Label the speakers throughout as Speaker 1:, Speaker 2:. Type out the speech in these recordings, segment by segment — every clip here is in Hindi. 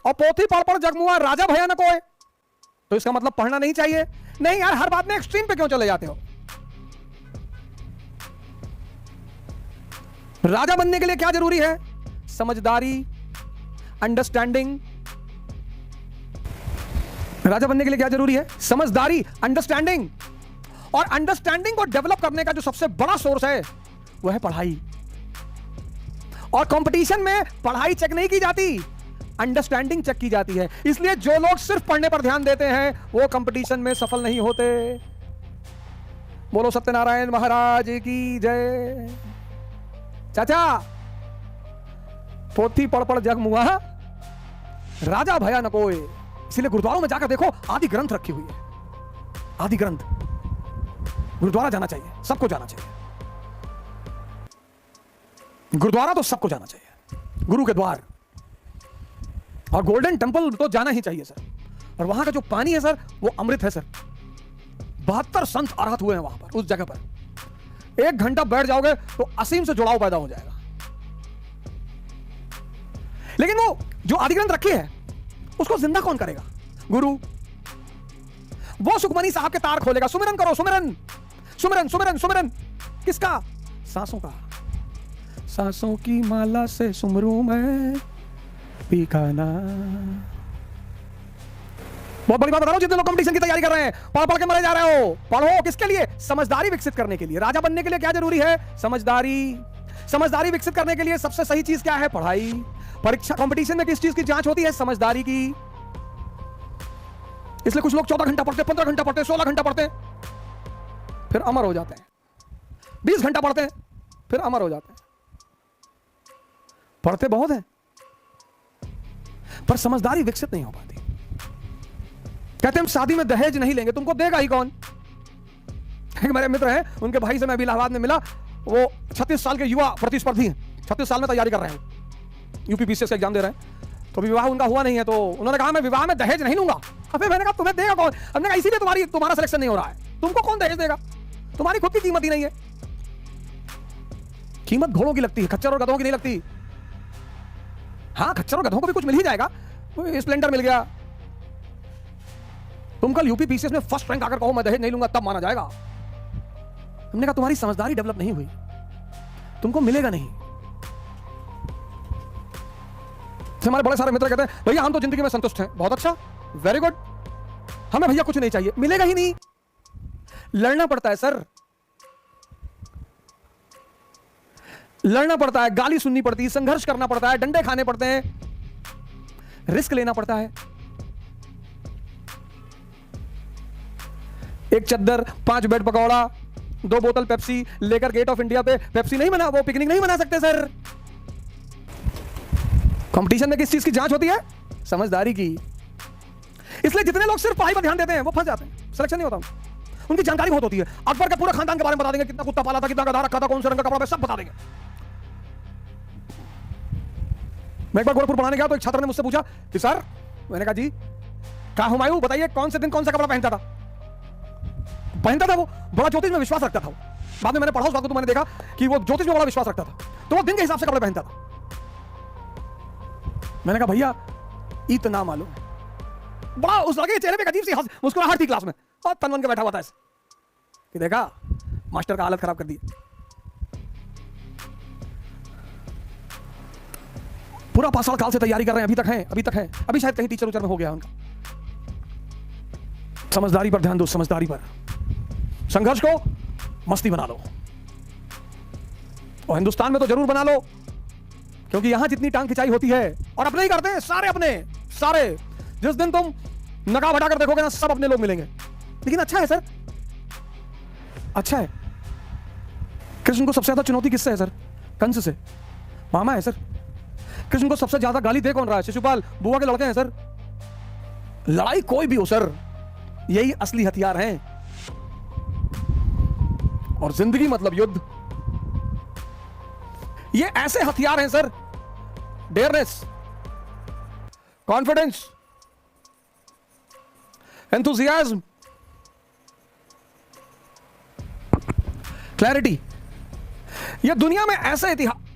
Speaker 1: और पोथी पढ़ पढ़ जगमुआ राजा भयानक होए, तो इसका मतलब पढ़ना नहीं चाहिए? नहीं यार, हर बात में एक्सट्रीम पे क्यों चले जाते हो? राजा बनने के लिए क्या जरूरी है? समझदारी, अंडरस्टैंडिंग। राजा बनने के लिए क्या जरूरी है? समझदारी, अंडरस्टैंडिंग। और अंडरस्टैंडिंग को डेवलप करने का जो सबसे बड़ा सोर्स है वह है पढ़ाई। और कंपटीशन में पढ़ाई चेक नहीं की जाती, अंडरस्टैंडिंग चेक की जाती है। इसलिए जो लोग सिर्फ पढ़ने पर ध्यान देते हैं वो कंपटीशन में सफल नहीं होते। बोलो सत्यनारायण महाराज की जय। चाचा, पोथी पढ़ पढ़ जग मुआ राजा भयानक होए। इसलिए गुरुद्वारों में जाकर देखो, आदि ग्रंथ रखी हुई है। आदि ग्रंथ। गुरुद्वारा जाना चाहिए, सबको जाना चाहिए। गुरुद्वारा तो सबको जाना चाहिए, गुरु के द्वार। और गोल्डन टेंपल तो जाना ही चाहिए सर। और वहां का जो पानी है सर, वो अमृत है सर। 72 संत अरहत हुए हैं वहां पर, उस जगह पर। 1 घंटा बैठ जाओगे तो असीम से जुड़ाव पैदा हो जाएगा। लेकिन वो जो आदि ग्रंथ रखी है उसको जिंदा कौन करेगा? गुरु। वो सुखमनी साहब के तार खोलेगा। सुमिरन करो, सुमिरन सुमिरन सुमिरन सुमिरन। किसका? सांसों का। सांसों की माला से सुमरू मैं पीकाना। बहुत बड़ी बात बता रहा हूं, जितने लोग कंपटीशन की तैयारी कर रहे हैं, पढ़ पढ़ के मरे जा रहे हो। पढ़ो किसके लिए? समझदारी विकसित करने के लिए। राजा बनने के लिए क्या जरूरी है? समझदारी। समझदारी विकसित करने के लिए सबसे सही चीज क्या है? पढ़ाई। परीक्षा कंपटीशन में किस चीज की जांच होती है? समझदारी की। इसलिए कुछ लोग 14 घंटा पढ़ते, 15 घंटा पढ़ते, 16 घंटा पढ़ते, फिर अमर हो जाते हैं। 20 घंटा पढ़ते हैं, फिर अमर हो जाते हैं। पढ़ते बहुत हैं पर समझदारी विकसित नहीं हो पाती। कहते हम शादी में दहेज नहीं लेंगे, तुमको देगा ही कौन? एक मेरे मित्र हैं, उनके भाई से मैं अभी इलाहाबाद में मिला। वो 36 साल के युवा प्रतिस्पर्धी हैं, 36 साल में तैयारी कर रहे हैं, यूपीपीसीएस का एग्जाम दे रहे हैं। तो विवाह उनका हुआ नहीं है, तो उन्होंने कहा मैं विवाह में दहेज नहीं लूंगा। फिर मैंने कहा तुम्हें देगा कौन? हमने कहा इसीलिए तुम्हारा सिलेक्शन नहीं हो रहा है। तुमको कौन दहेज देगा? तुम्हारी खुद की कीमत ही नहीं है। कीमत घोड़ों की लगती है, खच्चर और गधों की नहीं लगती। हाँ, खच्चर और गधों को भी कुछ मिल ही जाएगा, स्प्लेंडर मिल गया। तुम कल यूपीपीसीएस में फर्स्ट रैंक आकर कहो मैं दहेज नहीं लूंगा, तब माना जाएगा। हमने कहा तुम्हारी समझदारी डेवलप नहीं हुई, तुमको मिलेगा नहीं। हमारे बड़े सारे मित्र कहते हैं भैया हम तो जिंदगी में संतुष्ट हैं। बहुत अच्छा, वेरी गुड। हमें भैया कुछ नहीं चाहिए। मिलेगा ही नहीं। लड़ना पड़ता है सर, लड़ना पड़ता है, गाली सुननी पड़ती है, संघर्ष करना पड़ता है, डंडे खाने पड़ते हैं, रिस्क लेना पड़ता है। एक चद्दर, 5 ब्रेड पकौड़ा, 2 बोतल पेप्सी लेकर गेट ऑफ इंडिया पे पेप्सी नहीं बना, वो पिकनिक नहीं बना सकते सर। कंपटीशन में किस चीज की जांच होती है? समझदारी की। इसलिए जितने लोग सिर्फ पढ़ाई पर ध्यान देते हैं वो फंस जाते हैं, सिलेक्शन नहीं होता। उनकी जानकारी बहुत होती है। अकबर के पूरे खानदान के बारे में बता देंगे, कितना कुत्ता पाला था, कितना गधा रखा था, कौन से रंग का कपड़ा, सब बता देंगे। मैं एक बार गोरखपुर पढ़ाने गया तो एक छात्र ने मुझसे पूछा कि सर, मैंने कहा जी क्या हुमायूं बताइए कौन से दिन कौन सा कपड़ा पहनता था? वो बड़ा ज्योतिष में विश्वास रखता था। बाद में मैंने पढ़ा उस बात को, तो मैंने देखा कि वो ज्योतिष में बड़ा विश्वास रखता था, तो वो दिन के हिसाब से कपड़े पहनता था। मैंने कहा भैया इतना मालूम। बड़ा उस लगे चेहरे पे अजीब सी मुस्कुराहट थी क्लास में, और तन बन के बैठा हुआ था ऐसे कि देखा मास्टर का हालत खराब कर दी। पूरा 5 साल से तैयारी कर रहे हैं, अभी तक है, अभी शायद कहीं टीचर उचर में हो गया उनका। समझदारी पर ध्यान दो, समझदारी पर। संघर्ष को मस्ती बना लो, और हिंदुस्तान में तो जरूर बना लो, क्योंकि यहां जितनी टांग खिंचाई होती है, और अपने ही करते हैं सारे, अपने सारे। जिस दिन तुम नकाब हटाकर देखोगे ना, सब अपने लोग मिलेंगे। लेकिन अच्छा है सर, अच्छा है। कृष्ण को सबसे ज्यादा चुनौती किससे है सर? कंस से। मामा है सर। कृष्ण को सबसे ज्यादा गाली दे कौन रहा है? शिशुपाल, बुआ के लड़के हैं सर। लड़ाई कोई भी हो सर, यही असली हथियार हैं। और जिंदगी मतलब युद्ध। ये ऐसे हथियार हैं sir, dearness, confidence, enthusiasm, clarity. ये दुनिया में ऐसे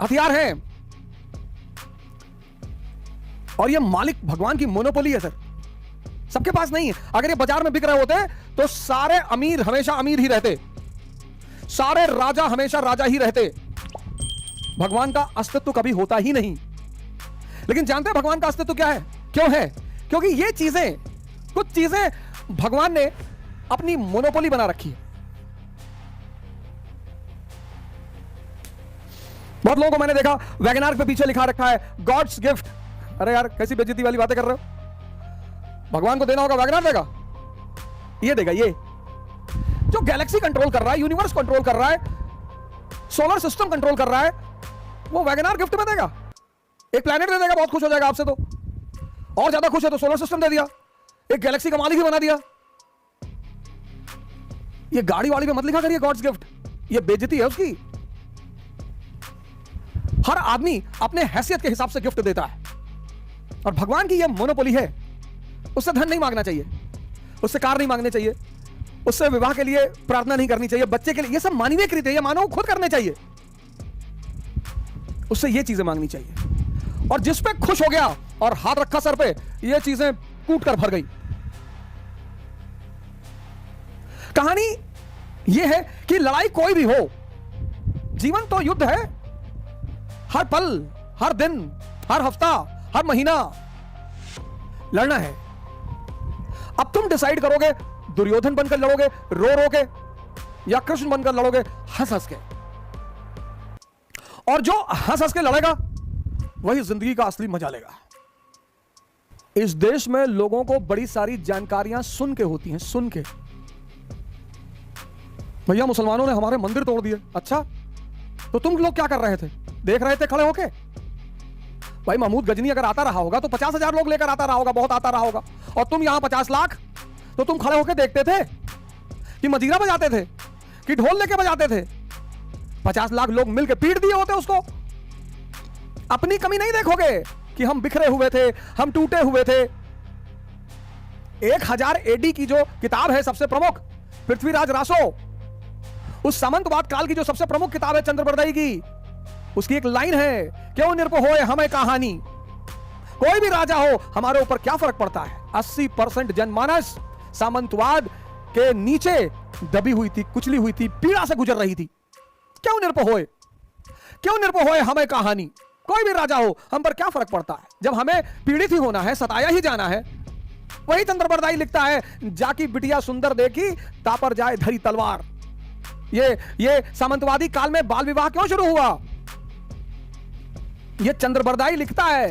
Speaker 1: हथियार हैं और ये मालिक भगवान की मोनोपोली है सर, सबके पास नहीं है। अगर ये बाजार में बिक रहे होते तो सारे अमीर हमेशा अमीर ही रहते, सारे राजा हमेशा राजा ही रहते, भगवान का अस्तित्व कभी होता ही नहीं। लेकिन जानते हैं भगवान का अस्तित्व क्या है, क्यों है? क्योंकि ये चीजें, कुछ चीजें भगवान ने अपनी मोनोपोली बना रखी है। बहुत लोगों को मैंने देखा वैगनार पे पीछे लिखा रखा है गॉड्स गिफ्ट। अरे यार कैसी बेइज्जती वाली बातें कर रहे हो, भगवान को देना होगा वैगनार देगा, ये देगा। ये जो गैलेक्सी कंट्रोल कर रहा है, यूनिवर्स कंट्रोल कर रहा है, सोलर सिस्टम कंट्रोल कर रहा है, वो वैगनार गिफ्ट में देगा। एक प्लेनेट दे देगा, बहुत खुश हो जाएगा आपसे, तो और ज्यादा खुश है तो सोलर सिस्टम दे दिया, एक गैलेक्सी का मालिक ही बना दिया। ये गाड़ी वाड़ी में मत लिखा करिए गॉड्स गिफ्ट, ये बेइज्जती है उसकी। हर आदमी अपने हैसियत के हिसाब से गिफ्ट देता है, और भगवान की ये मोनोपोली है। उससे धन नहीं मांगना चाहिए, उससे कार नहीं मांगने चाहिए, उससे विवाह के लिए प्रार्थना नहीं करनी चाहिए, बच्चे के लिए, ये सब मानवीय कृत्य ये मानव खुद करने चाहिए, उससे ये चीजें मांगनी चाहिए। और जिस पे खुश हो गया और हाथ रखा सर पे, ये चीजें कूट कर भर गई। कहानी ये है कि लड़ाई कोई भी हो, जीवन तो युद्ध है। हर पल, हर दिन, हर हफ्ता, हर महीना लड़ना है। अब तुम डिसाइड करोगे दुर्योधन बनकर लड़ोगे रो रो के, या कृष्ण बनकर लड़ोगे हंस हंस के। और जो हंस हंस के लड़ेगा वही जिंदगी का असली मजा लेगा। इस देश में लोगों को बड़ी सारी जानकारियां सुन के होती हैं, सुन के। भैया मुसलमानों ने हमारे मंदिर तोड़ दिए, अच्छा तो तुम लोग क्या कर रहे थे, देख रहे थे खड़े होके? भाई महमूद गजनी अगर आता रहा होगा तो 50,000 लोग लेकर आता रहा होगा, बहुत आता रहा होगा, और तुम यहां 50 लाख, तो तुम खड़े होकर देखते थे कि मजीरा बजाते थे, कि ढोल लेके बजाते थे? 50 लाख लोग मिलकर पीट दिए होते उसको। अपनी कमी नहीं देखोगे कि हम बिखरे हुए थे, हम टूटे हुए थे। 1000 AD की जो किताब है सबसे प्रमुख, पृथ्वीराज रासो, उस सामंतवाद काल की जो सबसे प्रमुख किताब है चंद्रबरदाई की, उसकी एक लाइन है, क्यों निरप होए हमें कहानी, कोई भी राजा हो हमारे ऊपर क्या फर्क पड़ता है। 80% जनमानस सामंतवाद के नीचे दबी हुई थी, कुचली हुई थी, पीड़ा से गुजर रही थी। क्यों निरप होए, क्यों निरप होए हमें कहानी, कोई भी राजा हो हम पर क्या फर्क पड़ता है, जब हमें पीड़ित ही होना है, सताया ही जाना है। वही चंद्रबरदाई लिखता है, जाकी बिटिया सुंदर देखी तापर जाए धरी तलवार। ये सामंतवादी काल में बाल विवाह क्यों शुरू हुआ, ये चंद्रबरदाई लिखता है।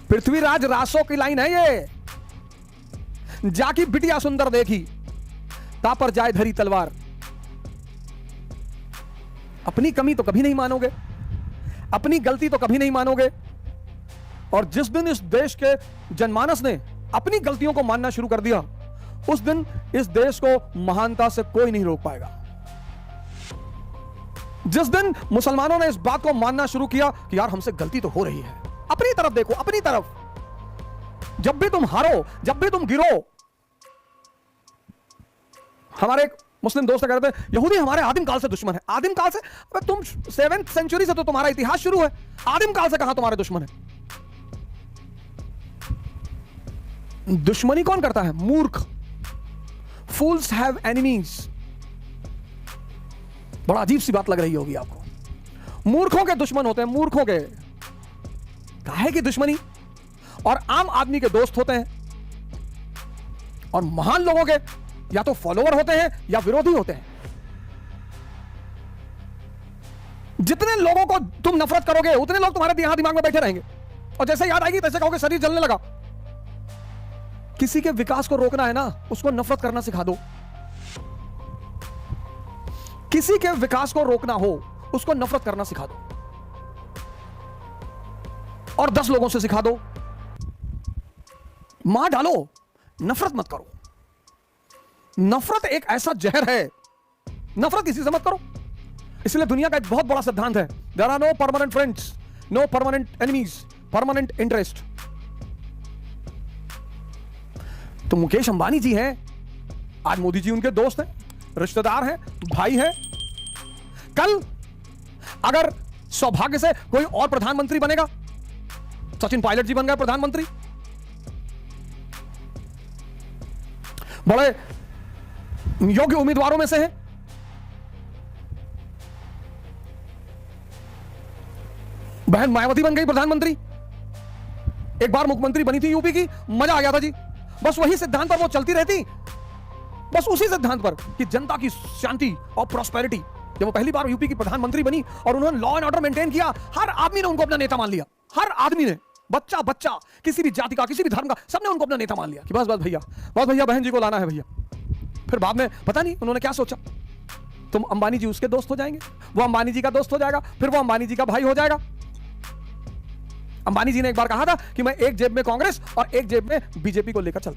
Speaker 1: पृथ्वीराज रासो की लाइन है ये, जाकी बिटिया सुंदर देखी तापर जाए धरी तलवार। अपनी कमी तो कभी नहीं मानोगे, अपनी गलती तो कभी नहीं मानोगे, और जिस दिन इस देश के जनमानस ने अपनी गलतियों को मानना शुरू कर दिया, उस दिन इस देश को महानता से कोई नहीं रोक पाएगा। जिस दिन मुसलमानों ने इस बात को मानना शुरू किया कि यार हमसे गलती तो हो रही है, अपनी तरफ देखो, अपनी तरफ। जब भी तुम हारो, जब भी तुम गिरो, हमारे एक मुस्लिम दोस्त कहते हैं यहूदी हमारे आदिम काल से दुश्मन है। आदिम काल से? अबे तुम 7th सेंचुरी से तो तुम्हारा इतिहास शुरू है, आदिम काल से कहां तुम्हारे दुश्मन है? दुश्मनी कौन करता है? मूर्ख। फूल्स हैव एनिमीज। बड़ा अजीब सी बात लग रही होगी आपको। मूर्खों के दुश्मन होते हैं, मूर्खों के। काहे की दुश्मनी? और आम आदमी के दोस्त होते हैं, और महान लोगों के या तो फॉलोअर होते हैं या विरोधी होते हैं। जितने लोगों को तुम नफरत करोगे उतने लोग तुम्हारे यहां दिमाग में बैठे रहेंगे, और जैसे याद आएगी तैसे कहोगे शरीर जलने लगा। किसी के विकास को रोकना है ना, उसको नफरत करना सिखा दो। किसी के विकास को रोकना हो, उसको नफरत करना सिखा दो, और 10 लोगों से सिखा दो। मार डालो, नफरत मत करो। नफरत एक ऐसा जहर है, नफरत किसी से मत करो। इसलिए दुनिया का एक बहुत बड़ा सिद्धांत है, there are no permanent friends, no permanent enemies, permanent interest. तो मुकेश अंबानी जी हैं, आज मोदी जी उनके दोस्त हैं, रिश्तेदार हैं, भाई हैं। कल अगर सौभाग्य से कोई और प्रधानमंत्री बनेगा। सचिन पायलट जी बन गए प्रधानमंत्री, बड़े योग्य उम्मीदवारों में से हैं। बहन मायावती बन गई प्रधानमंत्री, एक बार मुख्यमंत्री बनी थी यूपी की, मजा आ गया था जी। बस वही सिद्धांत पर वो चलती रहती, बस उसी सिद्धांत पर कि जनता की शांति और प्रॉस्पेरिटी। जब वो पहली बार यूपी की प्रधानमंत्री बनी और उन्होंने लॉ एंड ऑर्डर मेंटेन किया, हर आदमी ने उनको अपना नेता मान लिया। हर आदमी ने, बच्चा बच्चा, किसी भी जाति का, किसी भी धर्म का, सबने उनको अपना नेता मान लिया कि बस बस भैया, बस भैया बहन जी को लाना है भैया। फिर बाद में पता नहीं उन्होंने क्या सोचा, तुम अंबानी जी उसके दोस्त हो जाएंगे, वो अंबानी जी का दोस्त हो जाएगा, फिर वो अंबानी जी का भाई हो जाएगा। अंबानी जी ने एक बार कहा था कि मैं एक जेब में कांग्रेस और एक जेब में बीजेपी को लेकर चलता